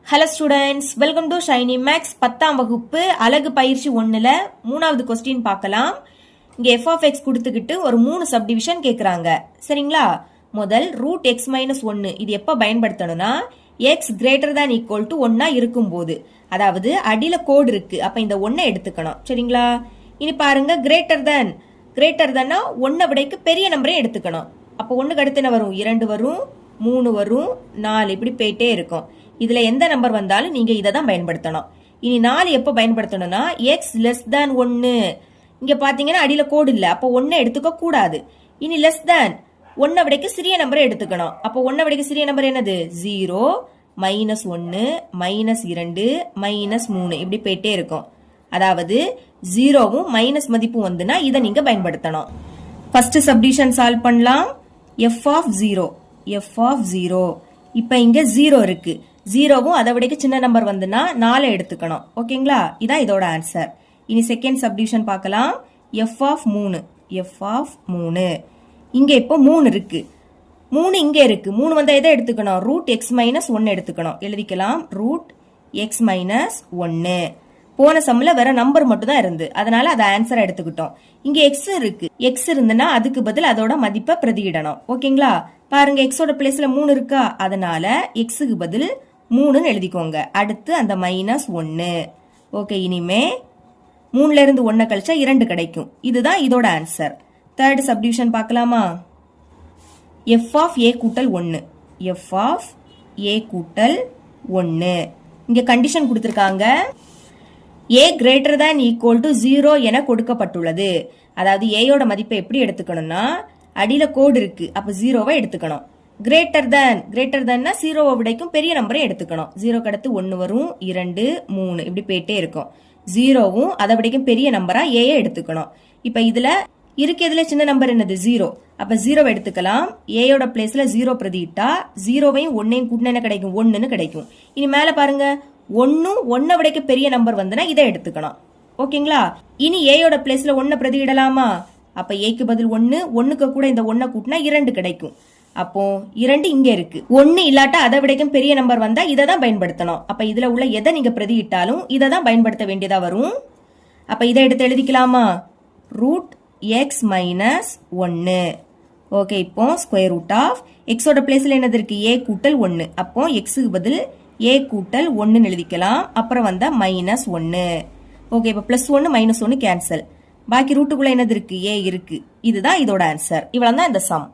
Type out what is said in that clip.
Hello students, welcome to Shiny Max 10ஆம் வகுப்பு அலகு பயிற்சி 1ல 3வது கொஸ்டின் பார்க்கலாம். இங்க f of x கொடுத்துக்கிட்டு ஒரு 3 சப்டிவிஷன் கேக்குறாங்க. சரிங்களா? முதல் ரூட் x மைனஸ் 1 இது எப்ப பயன்படுத்தணும்னா x greater than equal to 1 இருக்கும்போது, அதாவது அடியில கோடு இருக்கு, அப்ப இந்த 1 எடுத்துக்கணும். சரிங்களா? இனி பாருங்க, கிரேட்டர் than 1 விடைக்கு பெரிய நம்பரை எடுத்துக்கணும். அப்ப 1க்கு அடுத்து என்ன வரும்? 2 வரும், 3 வரும், 4 இப்படி போயிட்டே இருக்கும். இதுல எந்த நம்பர் வந்தாலும் நீங்க இதை தான் பயன்படுத்தணும். இனி 4 எப்ப பயன்படுத்தணும்னா x less than 1. இங்க பாத்தீங்கன்னா அடியில கோடு இல்ல, அப்ப 1 எடுத்துக்க கூடாது. இனி less than 1 விடைக்கு சிறிய நம்பரை எடுத்துக்கணும். அப்ப 1 விடைக்கு சிறிய நம்பர் என்னது? 0, -1, -2, -3 இப்படி போயிட்டே இருக்கும். அதாவது 0வும் மைனஸ் மதிப்பும் வந்துனா இதை நீங்க பயன்படுத்தணும். ஃபர்ஸ்ட் சப்டிவிஷன் சால்வ் பண்ணலாம். f of 0 இப்ப இங்க 0 இருக்கு. 0வும் அதை விடைக்கு சின்ன நம்பர் வந்துன்னா 4 எடுத்துக்கணும். ஓகேங்களா? இதான் இதோட ஆன்சர். இனி செகண்ட் சப்டிவிஷன் பார்க்கலாம். f of 3 இங்க இப்போ 3 இருக்கு, 3 இங்க இருக்கு. 3 வந்தா எதை எடுத்துக்கணும்? ரூட் x மைனஸ் 1 எடுத்துக்கணும். எழுதிக்கலாம், ரூட் x மைனஸ் 1. போன சம்ல வேற நம்பர் மட்டும் தான் இருந்து, அதனால அதை ஆன்சர் எடுத்துக்கிட்டோம். இங்க x இருக்கு, x இருந்துன்னா அதுக்கு பதில் அதோட மதிப்பை பிரதியிடணும். ஓகேங்களா? பாருங்க, எக்ஸோட பிளேஸ்ல 3 இருக்கா, அதனால எக்ஸுக்கு பதில் 3ன்னு எழுதிக்கோங்க. அடுத்து அந்த -1. ஓகே, இனிமே 3ல இருந்து 1 கழிச்சா 2 கிடைக்கும். இதுதான் இதோட ஆன்சர். தேர்ட் சப்டிவிஷன் பார்க்கலாமா? f of a கூட்டல் 1, f of a கூட்டல் 1. இங்க கண்டிஷன் கொடுத்திருக்காங்க, a greater than equal to 0 என கொடுக்கப்பட்டுள்ளது. அதாவது a யோட மதிப்பை எப்படி எடுத்துக்கணும்னா அடியில கோடு இருக்கு, அப்ப 0வை எடுத்துக்கணும். கிரேட்டர் than 0வை விடைக்கும் பெரிய நம்பரை எடுத்துக்கணும். 0க்கு அடுத்து 1 வரும், 2, 3 இப்படி போயிட்டே இருக்கும். 0வும் அதை விடைக்கும் பெரிய நம்பரா a எடுத்துக்கணும். இப்ப இதுல இருக்கிறதுல சின்ன நம்பர் என்னது? 0. அப்ப 0வை எடுத்துக்கலாம். a யோட பிளேஸ்ல 0 பிரதியிட்டா 0வையும் 1ஐயும் கூட்டினா என்ன கிடைக்கும்? 1ன்னு கிடைக்கும். இனி மேல பாருங்க, 1 விடைக்கு பெரிய நம்பர் வந்துன்னா இதை எடுத்துக்கணும். ஓகேங்களா? இனி a யோட பிளேஸ்ல 1 பிரதியிடலாமா? அப்ப ஏக்கு பதில் 1, 1க்கு கூட இந்த 1 கூட்டினா 2 கிடைக்கும். அப்போ 2 இங்க இருக்கு. 1 இல்லாட்டா அதை விடைக்கும் பெரிய நம்பர் வந்தா இதை தான் பயன்படுத்தணும். அப்ப இதுல உள்ள எதை நீங்க பிரதியிட்டாலும் இதை தான் பயன்படுத்த வேண்டியதா வரும். அப்ப இதை எடுத்து எழுதிக்கலாமா? Root x minus 1. ஓகே, இப்போ ஸ்கொயர் ரூட் ஆஃப் எக்ஸோட பிளேஸ்ல என்னது இருக்கு? a கூட்டல் 1. அப்போ எக்ஸுக்கு பதில் a கூட்டல் 1ன்னு எழுதிக்கலாம். அப்புறம் வந்தா -1. ஓகே, இப்போ +1 -1 கேன்சல். பாக்கி ரூட்டுக்குள்ள என்னது இருக்கு? a இருக்கு. இதுதான் இதோட ஆன்சர். இவ்வளவுதான் இந்த சம்.